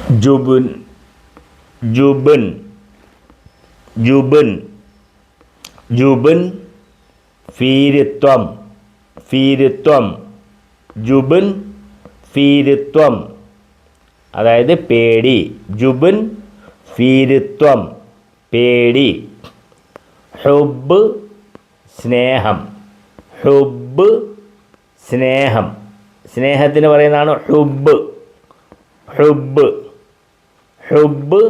ജുബുൻ ജുബുൻ ജുബുൻ ജുബുൻ ഫീരിത്വം ഫീരിത്വം ജുബുൻ ഫീരിത്വം അതായത് പേടി. ജുബുൻ ഫീരിത്വം പേടി. ഹുബ്ബ് സ്നേഹം. ഹുബ്ബ് സ്നേഹം. സ്നേഹത്തിന് പറയുന്നതാണ് ഹുബ്ബ്. ഹുബ്ബ് ഹുബ്ബ്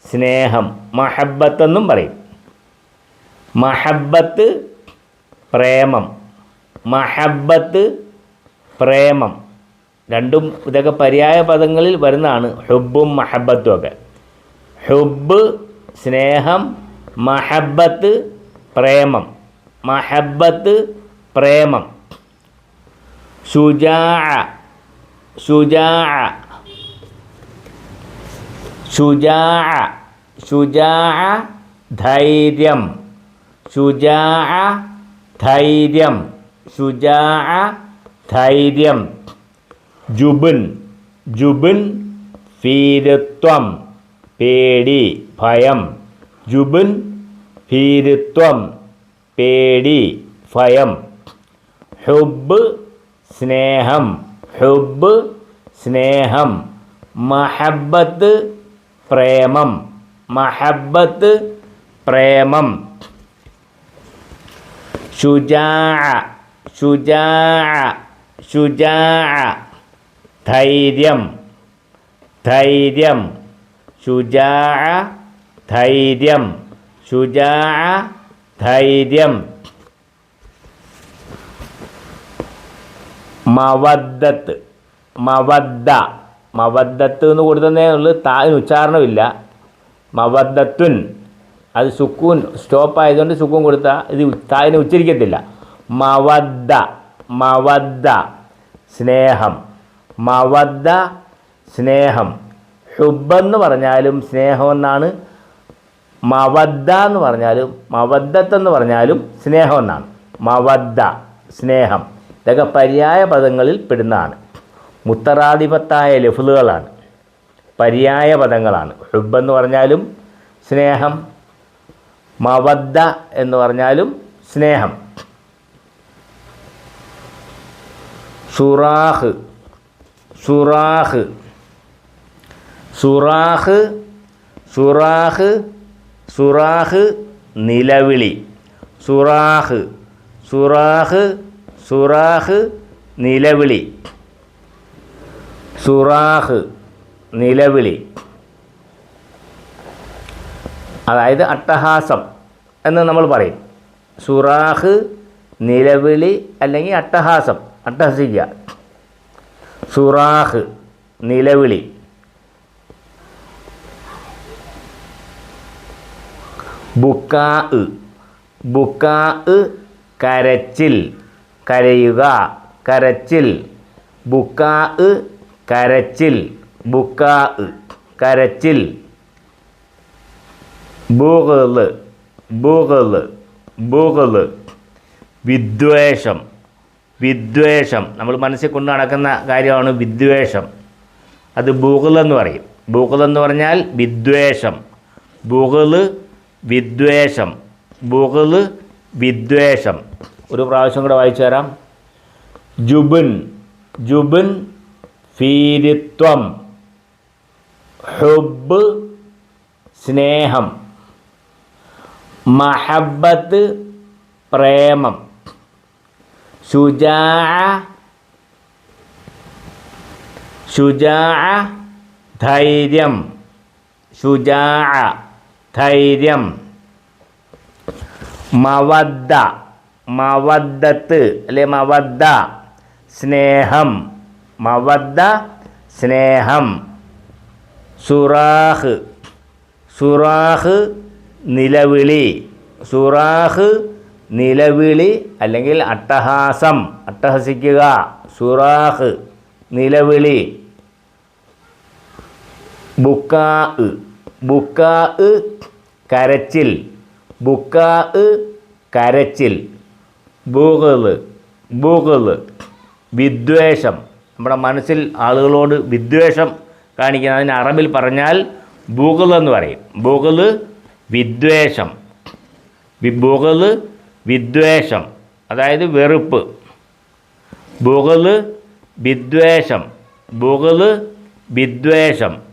സ്നേഹം. മഹബ്ബത്ത് എന്നും പറയും. മഹബ്ബത്ത് പ്രേമം. മഹബ്ബത്ത് പ്രേമം രണ്ടും ഇതൊക്കെ പര്യായ പദങ്ങളിൽ വരുന്നതാണ്. ഹുബ്ബും മഹബ്ബത്തും ഒക്കെ. ഹുബ്ബ് സ്നേഹം, മഹബ്ബത്ത് പ്രേമം. മഹബ്ബത്ത് പ്രേമം. ശുജാഅ ശുജാഅ ശുജാഅ ശുജാഅ ധൈര്യം. ശുജാഅ ധൈര്യം. ശുജാഅ ധൈര്യം. ജുബുൻ ജുബുൻ ഭീരുത്വം പേടി ഭയം. ജുബുൻ ഭീരുത്വം പേടി ഭയം. ഹുബ്ബ് സ്നേഹം. ഹുബ്ബ് സ്നേഹം. മഹബ്ബത്ത് പ്രേമം. മഹബ്ബത്ത് പ്രേമം. ശുജാഅ ശുജാഅ ശുജാഅ ധൈര്യം ധൈര്യം. ശുജാഅ ധൈര്യം. ശുജാഅ ധൈര്യം. മവദ്ദത്ത് മവദ്ദ. മവദ്ദത്ത് എന്ന് കൊടുത്തതേ ഉള്ളൂ, താന് ഉച്ചാരണമില്ല. മവദ്ദത്തുൻ അത് സുക്കൂൻ സ്റ്റോപ്പ് ആയതുകൊണ്ട് സുക്കൂൻ കൊടുത്താൽ ഇത് താന് ഉച്ചരിക്കത്തില്ല. മവദ്ദ മവദ്ദ സ്നേഹം. മവദ്ദ സ്നേഹം. ഹുബ്ബെന്ന് പറഞ്ഞാലും സ്നേഹമെന്നാണ്. മവദ്ദ എന്ന് പറഞ്ഞാലും മവദ്ദത്തെന്ന് പറഞ്ഞാലും സ്നേഹമെന്നാണ്. മവദ്ദ സ്നേഹം. ഇതൊക്കെ പര്യായ പദങ്ങളിൽ പെടുന്നതാണ്. മുത്തറാദിപത്തായ ലഫ്ളുകളാണ്, പര്യായ പദങ്ങളാണ്. ഹുബ്ബെന്ന് പറഞ്ഞാലും സ്നേഹം, മവദ്ദ എന്ന് പറഞ്ഞാലും സ്നേഹം. സുറാഹ് സുറാഹ് സുറാഹ് സുറാഹ് സുറാഹ് നിലവിളി. സുറാഹ് സുറാഹ് സുറാഹ് നിലവിളി. സുറാഹ് നിലവിളി അതായത് അട്ടഹാസം എന്ന് നമ്മൾ പറയും. സുറാഹ് നിലവിളി അല്ലെങ്കിൽ അട്ടഹാസം, അട്ടഹസിക്കുക. സുറാഹ് നിലവിളി. ബുക്കാ ബുക്കാ കരച്ചിൽ, കരയുക, കരച്ചിൽ. ബുക്കാ കരച്ചിൽ. ബുക്കാ കരച്ചിൽ. ബുഗ്ള് ബുഗ്ള് ബുഗ്ള് വിദ്വേഷം. വിദ്വേഷം നമ്മൾ മനസ്സിൽ കൊണ്ട് നടക്കുന്ന കാര്യമാണ് വിദ്വേഷം. അത് ബുഗ്ളെന്ന് പറയും. ബുഗ്ളെന്ന് പറഞ്ഞാൽ വിദ്വേഷം. ബുഗ്ള് വിദ്വേഷം. ബുഗ്ള് വിദ്വേഷം. ഒരു പ്രാവശ്യം കൂടെ വായിച്ചു തരാം. ജുബുൻ ജുബുൻ ഭീരുത്വം. ഹുബ്ബ് സ്നേഹം. മഹബ്ബത്ത് പ്രേമം. ശുജാഅ ശുജാഅ ധൈര്യം. ശുജാഅ ധൈര്യം. മവദ്ദ മവദ്ദത്ത് അല്ലെ മവദ്ദ സ്നേഹം. മവദ്ദ സ്നേഹം. സുറാഹ് സുറാഹ് നിലവിളി. സുറാഹ് നിലവിളി അല്ലെങ്കിൽ അട്ടഹാസം, അട്ടഹസിക്കുക. സുറാഹ് നിലവിളി. ബുക്കാ ബുക്കാ കരച്ചിൽ. ബുക്കാ കരച്ചിൽ. ബുഗ്ള് ബുഗ്ള് വിദ്വേഷം. നമ്മുടെ മനസ്സിൽ ആളുകളോട് വിദ്വേഷം കാണിക്കുന്നത്. അതിന് അറബിൽ പറഞ്ഞാൽ ബുഗ്ള് എന്ന് പറയും. ബുഗ്ള് വിദ്വേഷം. ബുഗ്ള് വിദ്വേഷം, അതായത് വെറുപ്പ്. ബുഗ്ള് വിദ്വേഷം, ബുഗ്ള് വിദ്വേഷം.